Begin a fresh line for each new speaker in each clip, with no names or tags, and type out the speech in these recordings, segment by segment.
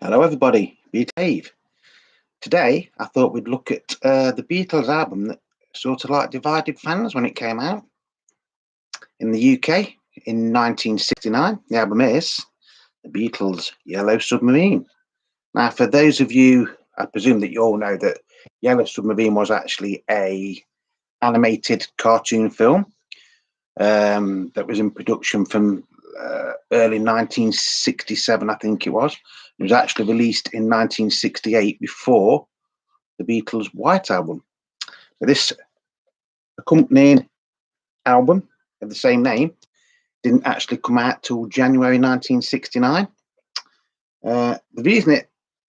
Hello everybody, it's Dave. Today I thought we'd look at the Beatles album that sort of like divided fans when it came out. In the UK in 1969, the album is the Beatles' Yellow Submarine. Now for those of you, I presume that you all know that Yellow Submarine was actually a animated cartoon film that was in production from early 1967, I think it was. It was actually released in 1968 before the Beatles' White Album. This accompanying album of the same name didn't actually come out till January 1969. The reason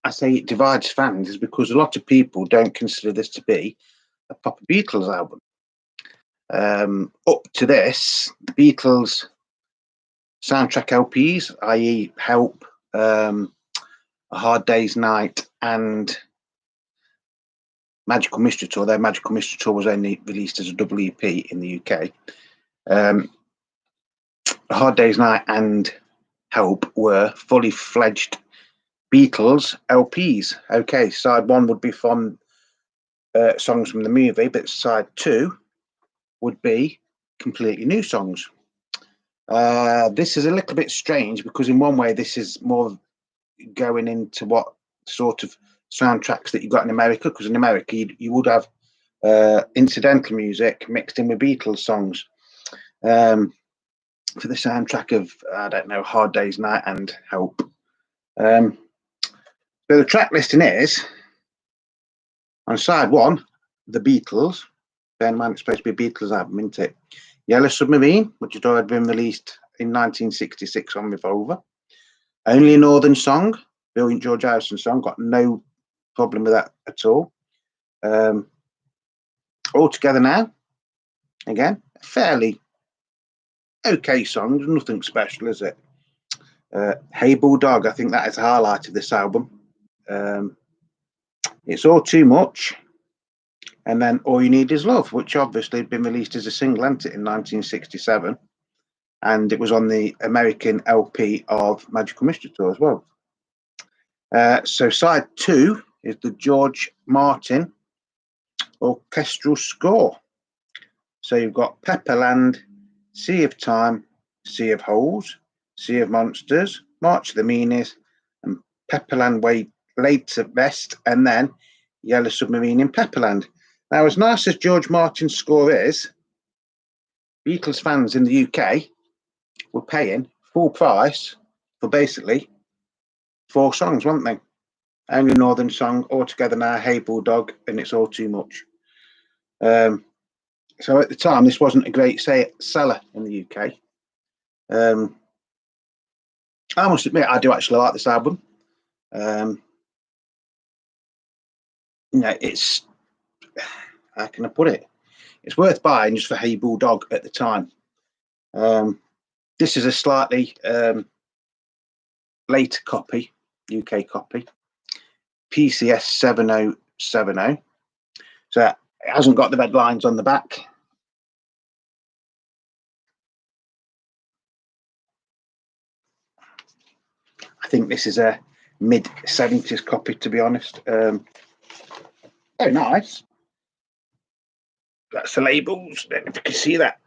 I say it divides fans is because a lot of people don't consider this to be a proper Beatles album. Up to this, the Beatles soundtrack LPs, i.e. Help, A Hard Day's Night and Magical Mystery Tour. Their Magical Mystery Tour was only released as a double EP in the UK. A Hard Day's Night and Help were fully fledged Beatles LPs. Okay, side one would be from songs from the movie, but side two would be completely new songs. This is a little bit strange because in one way this is more going into what sort of soundtracks that you got in America, because in America you would have incidental music mixed in with Beatles songs for the soundtrack of, I don't know, Hard Day's Night and Help. So the track listing is on side one, The Beatles. Bear in mind it's supposed to be a Beatles album, isn't it? Yellow Submarine, which had already been released in 1966 on Revolver. Only a Northern Song, brilliant George Harrison song, got no problem with that at all. All Together Now, again, fairly okay song, nothing special, is it? Hey Bulldog, I think that is the highlight of this album. It's All Too Much, and then All You Need Is Love, which obviously had been released as a single, hadn't it, in 1967, and it was on the American LP of Magical Mystery Tour as well. So side two is the George Martin orchestral score. So you've got Pepperland, Sea of Time, Sea of Holes, Sea of Monsters, March of the Meanies, and Pepperland Laid to Rest, and then Yellow Submarine in Pepperland. Now, as nice as George Martin's score is, Beatles fans in the UK were paying full price for basically 4 songs, weren't they? Only Northern Song, All Together Now, Hey Bulldog, and It's All Too Much. So at the time, this wasn't a great seller in the UK. I must admit, I do actually like this album. It's, how can I put it? It's worth buying just for Hey Bulldog at the time. This is a slightly later copy, UK copy, PCS 7070. So it hasn't got the red lines on the back. I think this is a mid-70s copy, to be honest. Very nice. That's the labels. I don't know if you can see that.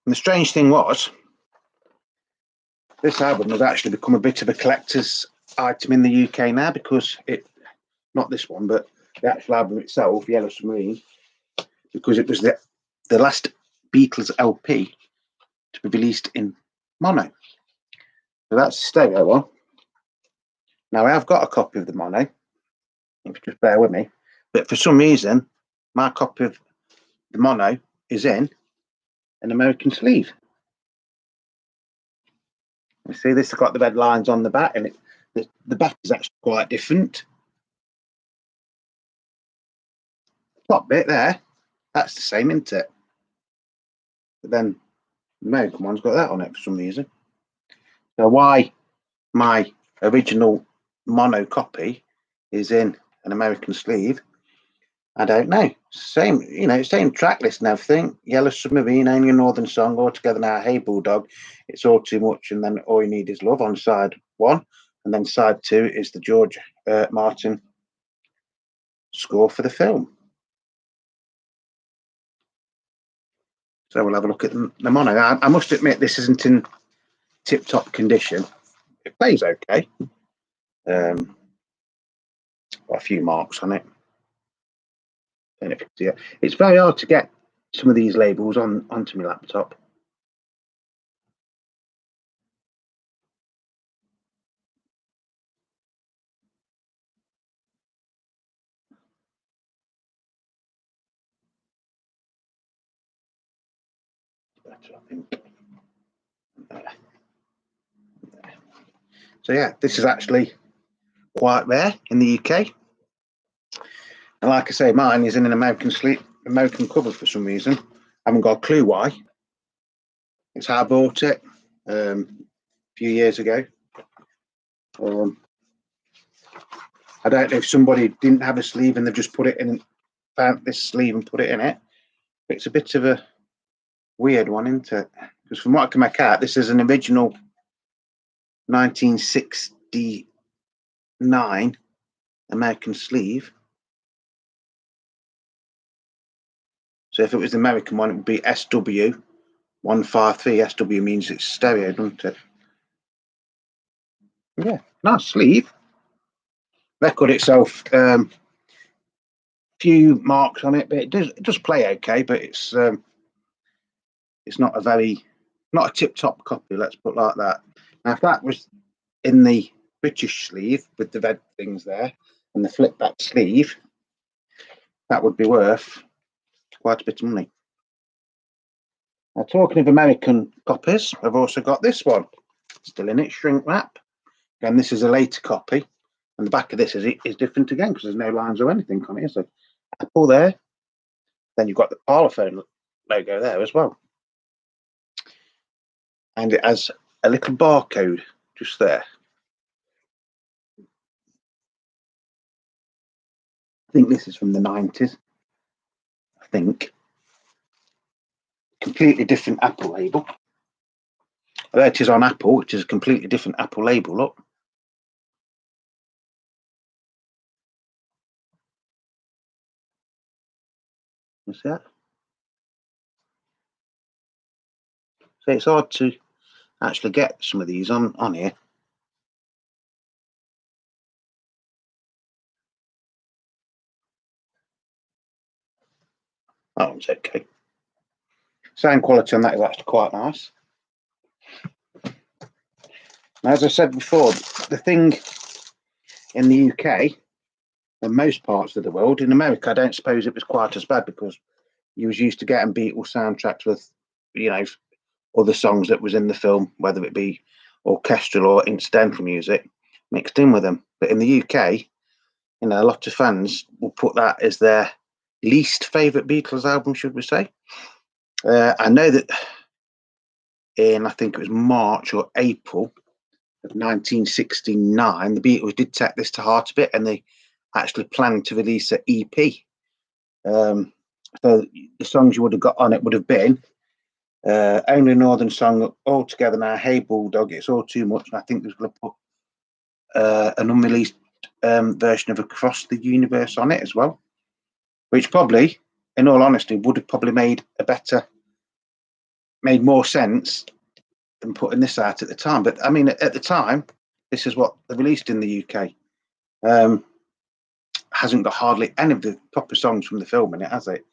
And the strange thing was, this album has actually become a bit of a collector's item in the UK now, because not this one, but the actual album itself, Yellow Submarine, because it was the last Beatles LP to be released in mono. So that's the stereo one. Now I have got a copy of the mono, if you just bear with me, but for some reason my copy of the mono is in an American sleeve. You see, this has got the red lines on the back, and the back is actually quite different. Top bit there That's the same, isn't it? But then the American one's got that on it for some reason. So why my original mono copy is in an American sleeve, I don't know. Same, same track list and everything. Yellow Submarine, Only a Northern Song, All Together Now, Hey Bulldog, It's All Too Much, and then All You Need Is Love on side 1. And then side 2 is the George Martin score for the film. So we'll have a look at the mono. I must admit, this isn't in tip-top condition. It plays okay. Got a few marks on it. It's very hard to get some of these labels onto my laptop. Better, I think. So yeah, this is actually quite rare in the UK. And like I say, mine is in an American cover for some reason. I haven't got a clue why. It's how I bought it a few years ago. I don't know if somebody didn't have a sleeve and they've just put it in, found this sleeve and put it in it. But it's a bit of a weird one, isn't it? Because from what I can make out, this is an original 1969 American sleeve. So if it was the American one, it would be SW153. SW means it's stereo, doesn't it? Yeah, nice sleeve. Record itself, few marks on it, but it does play okay. But it's not a tip-top copy. Let's put it like that. Now, if that was in the British sleeve with the red things there and the flip back sleeve, that would be worth quite a bit of money. Now, talking of American copies, I've also got this one, still in it, shrink wrap. Again, this is a later copy, and the back of this is different again because there's no lines or anything on it. So Apple there, then you've got the Parlophone logo there as well, and it has a little barcode just there. I think this is from the 90s. I think. Completely different Apple label. There it is on Apple, which is a completely different Apple label. Look. You see that? So it's hard to actually get some of these on here. That one's okay. Sound quality on that is actually quite nice. Now, as I said before, the thing in the UK and most parts of the world, in America, I don't suppose it was quite as bad because you was used to getting Beatles soundtracks with, other songs that was in the film, whether it be orchestral or incidental music mixed in with them. But in the UK, a lot of fans will put that as their least favourite Beatles album, should we say. I know that in, I think it was March or April of 1969, the Beatles did take this to heart a bit and they actually planned to release an EP. So the songs you would have got on it would have been Only a Northern Song, All Together Now, Hey Bulldog, It's All Too Much, and I think there's going to put an unreleased version of Across the Universe on it as well, which probably, in all honesty, would have probably made more sense than putting this out at the time. But I mean, at the time, this is what they released in the UK. Hasn't got hardly any of the proper songs from the film in it, has it?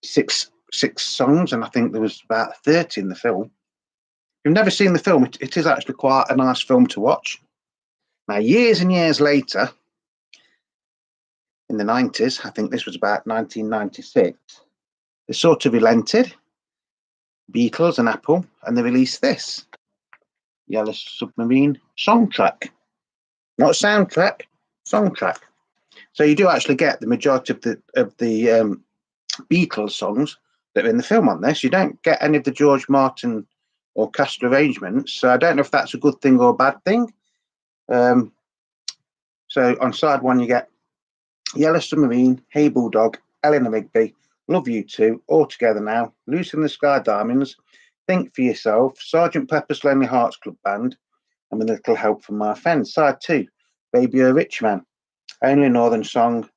Six songs, and I think there was about 30 in the film. If you've never seen the film, it is actually quite a nice film to watch. Now, years and years later, in the 90s, I think this was about 1996, they sort of relented, Beatles and Apple, and they released this Yellow Submarine song track. Not soundtrack, song track. So you do actually get the majority of the Beatles songs that are in the film on this. You don't get any of the George Martin orchestral arrangements, so I don't know if that's a good thing or a bad thing. So on side one, you get Yellow Submarine, Hey Bulldog, Eleanor Rigby, Love You Too, All Together Now, Lucy in the Sky Diamonds, Think for Yourself, Sergeant Pepper's Lonely Hearts Club Band, and With a Little Help from My Friends. Side two, Baby You're a Rich Man, Only Northern Song,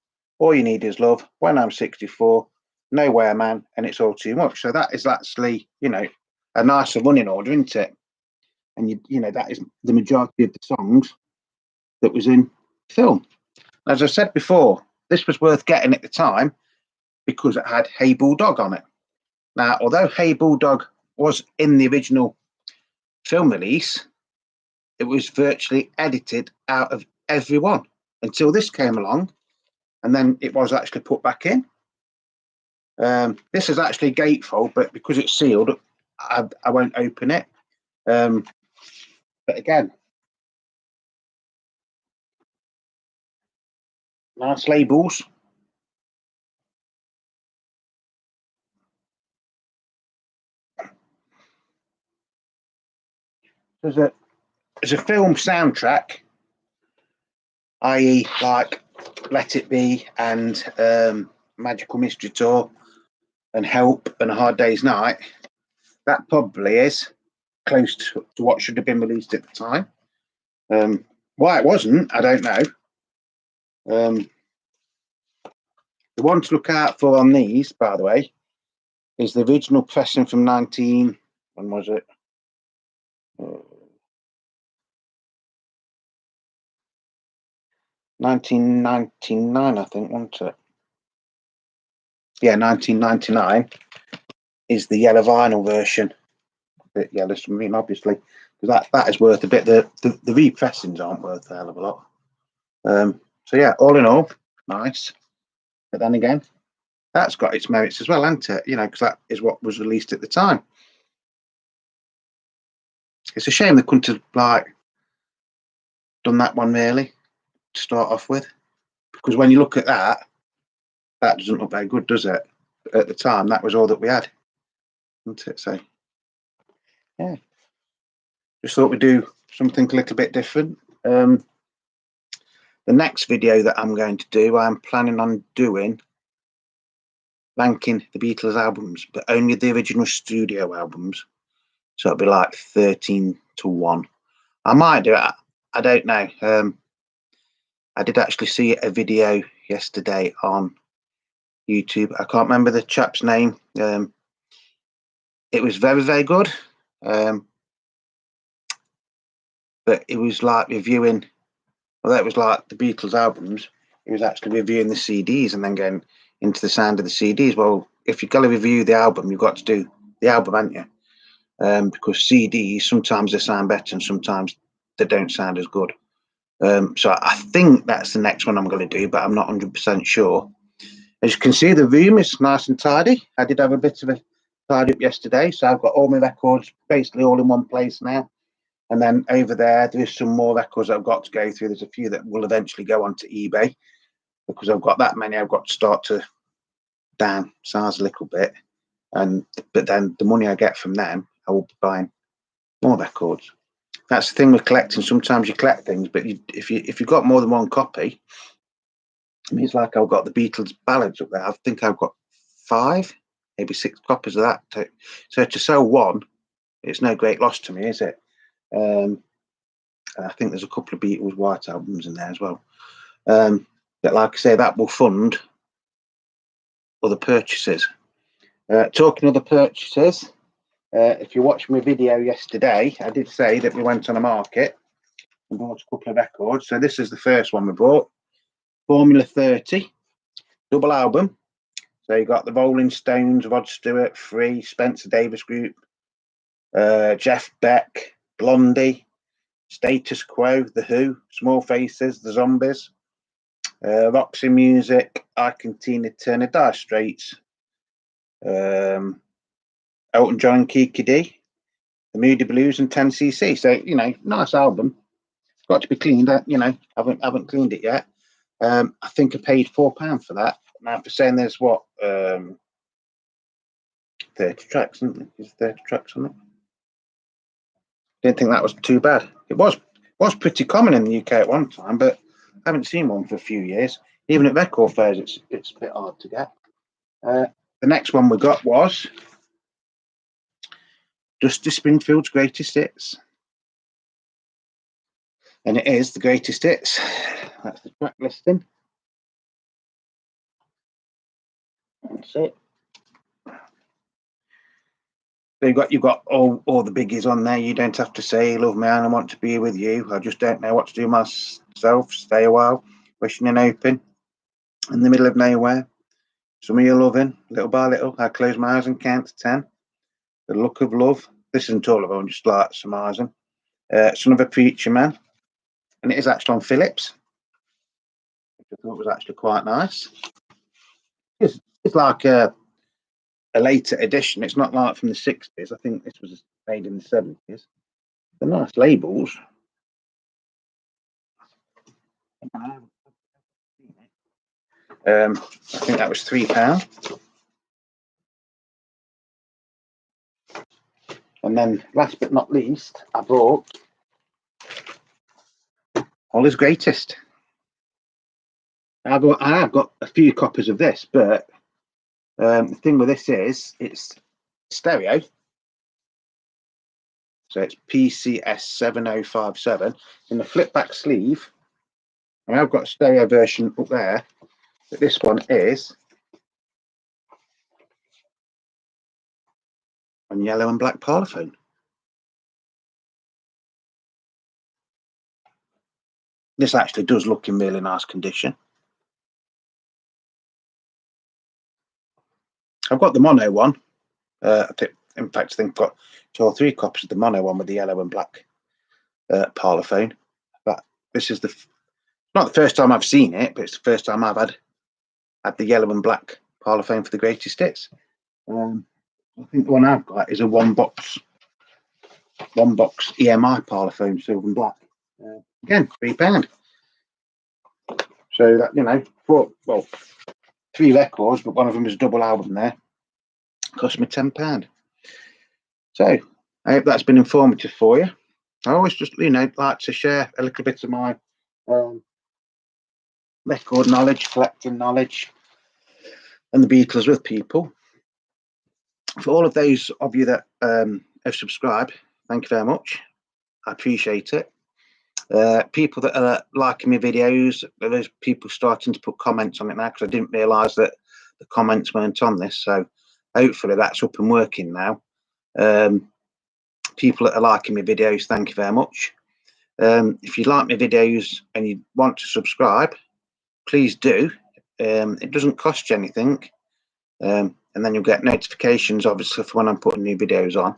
All You Need Is Love, When I'm 64, Nowhere Man, and It's All Too Much. So that is actually, a nicer running order, isn't it? And that is the majority of the songs that was in the film. As I said before, this was worth getting at the time because it had Hey Bulldog on it. Now, although Hey Bulldog was in the original film release, it was virtually edited out of everyone until this came along, and then it was actually put back in. This is actually gatefold, but because it's sealed, I won't open it. But again, nice labels. There's a film soundtrack, i.e., like Let It Be and Magical Mystery Tour and Help and A Hard Day's Night. That probably is close to what should have been released at the time. Why it wasn't, I don't know. The one to look out for on these, by the way, is the original pressing from when was it? 1999, I think, wasn't it? Yeah, 1999 is the yellow vinyl version. The Yellow Submarine, obviously, because that is worth a bit. The repressings aren't worth a hell of a lot. So yeah, all in all, nice. But then again, that's got its merits as well, hasn't it? Because that is what was released at the time. It's a shame they couldn't have done that one really to start off with, because when you look at that doesn't look very good, does it? At the time, that was all that we had, isn't it? So yeah, just thought we'd do something a little bit different. The next video that I'm going to do, I'm planning on doing ranking the Beatles albums, but only the original studio albums. So it'll be like 13-1. I might do it. I don't know. I did actually see a video yesterday on YouTube. I can't remember the chap's name. It was very, very good. But it was like reviewing, although it was like the Beatles albums, it was actually reviewing the CDs and then going into the sound of the CDs. Well, if you're going to review the album, you've got to do the album, haven't you? Because CDs, sometimes they sound better and sometimes they don't sound as good. So I think that's the next one I'm going to do, but I'm not 100% sure. As you can see, the room is nice and tidy. I did have a bit of a tidy up yesterday, so I've got all my records basically all in one place now. And then over there's some more records that I've got to go through. There's a few that will eventually go onto eBay, because I've got that many. I've got to start to downsize a little bit, but then the money I get from them, I will be buying more records. That's the thing with collecting. Sometimes you collect things, but if you've got more than one copy, I mean, it's like I've got the Beatles ballads up there. I think I've got 5, maybe 6 copies of that. So to sell one, it's no great loss to me, is it? I think there's a couple of Beatles White albums in there as well. But like I say, that will fund other purchases. Talking other purchases, if you watched my video yesterday, I did say that we went on a market and bought a couple of records. So this is the first one we bought, Formula 30, double album. So you got the Rolling Stones, Rod Stewart, Free, Spencer Davis Group, Jeff Beck, Blondie, Status Quo, The Who, Small Faces, The Zombies, Roxy Music, Ike and Tina Turner, Dire Straits, Elton John, Kiki D, The Moody Blues, and 10cc. So nice album. It's got to be cleaned. Haven't cleaned it yet. I think I paid £4 for that. Now for saying there's 30 tracks, isn't it? There's 30 tracks on it. Didn't think that was too bad. It was pretty common in the UK at one time, but I haven't seen one for a few years. Even at record fairs, it's a bit hard to get. The next one we got was Dusty Springfield's Greatest Hits. And it is the Greatest Hits. That's the track listing. That's it. So you've got all the biggies on there. You don't have to say "Love Me and I Want to Be with You." I just don't know what to do myself. Stay a while. Wishing and hoping. In the middle of nowhere. Some of you loving. Little by little. I close my eyes and count to 10. The Look of Love. This isn't all of them. I'm just like surmising. Son of a Preacher Man. And it is actually on Philips. Which I thought was actually quite nice. It's like a later edition. It's not like from the 60s. I think this was made in the 70s. They're nice labels. I think that was £3. And then last but not least, I bought Holly's Greatest. I have got a few copies of this, but the thing with this is it's stereo. So it's PCS 7057 in the flip back sleeve. And I've got a stereo version up there, but this one is on yellow and black parlophone. This actually does look in really nice condition. I've got the mono one. In fact, I think I've got 2 or 3 copies of the mono one with the yellow and black parlophone. But this is not the first time I've seen it, but it's the first time I've had the yellow and black parlophone for the Greatest Hits. I think the one I've got is a one box EMI parlophone, silver and black. Again, £3. So that 3 records, but one of them is a double album there. Cost me £10. So I hope that's been informative for you. I always just like to share a little bit of my record knowledge, collecting knowledge, and the Beatles with people. For all of those of you that have subscribed, thank you very much. I appreciate it. People that are liking my videos, there's people starting to put comments on it now, because I didn't realise that the comments weren't on this. So hopefully that's up and working now. People that are liking my videos, thank you very much. If you like my videos and you want to subscribe, please do. It doesn't cost you anything, and then you'll get notifications, obviously, for when I'm putting new videos on.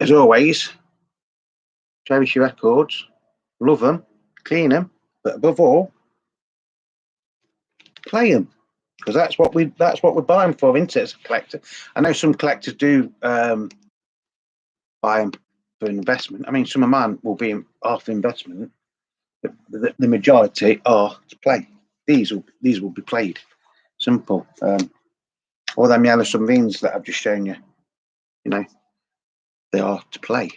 As always, cherish your records, love them, clean them, but above all, play them, because that's what we're buying for, isn't it, as a collector? I know some collectors do buy them for investment. I mean, some of mine will be half investment, but the majority are to play. These will be played. Simple. All them yellow submarines that I've just shown you, they are to play.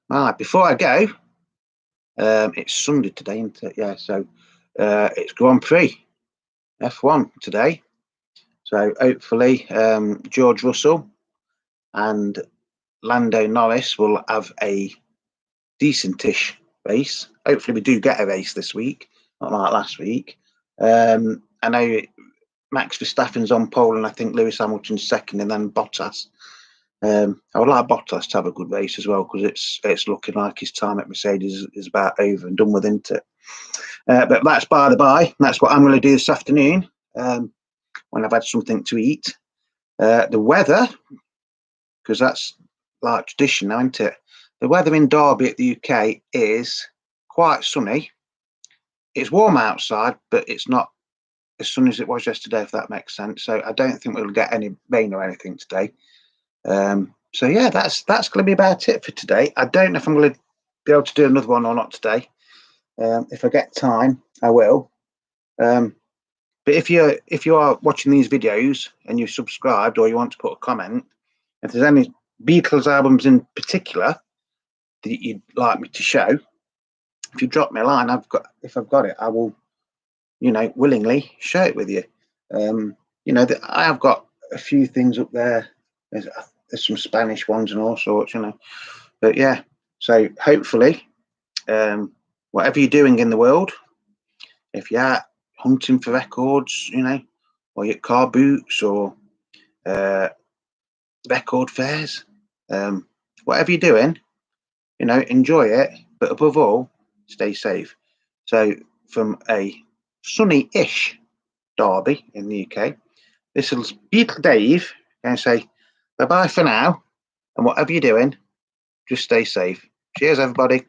Right, before I go, it's Sunday today, isn't it? Yeah, so it's Grand Prix F1 today. So hopefully George Russell and Lando Norris will have a decentish race. Hopefully we do get a race this week, not like last week. I know Max Verstappen's on pole, and I think Lewis Hamilton's second, and then Bottas. I would like Bottas to have a good race as well, because it's looking like his time at Mercedes is about over and done with, isn't it? But that's by the by. That's what I'm going to do this afternoon when I've had something to eat. The weather, because that's like tradition now, isn't it? The weather in Derby at the UK is quite sunny. It's warm outside, but it's not as sunny as it was yesterday, if that makes sense. So I don't think we'll get any rain or anything today. So yeah, that's going to be about it for today. I don't know if I'm going to be able to do another one or not today. If I get time, I will. But if you are watching these videos and you're subscribed or you want to put a comment, if there's any Beatles albums in particular that you'd like me to show, if you drop me a line, if I've got it, I will, willingly share it with you. I have got a few things up there. There's some Spanish ones and all sorts, But yeah, so hopefully, whatever you're doing in the world, if you're hunting for records, or your car boots or record fairs, whatever you're doing, enjoy it, but above all, stay safe. So from a sunny-ish Derby in the UK, this is Beatle Dave going to say bye-bye for now, and whatever you're doing, just stay safe. Cheers, everybody.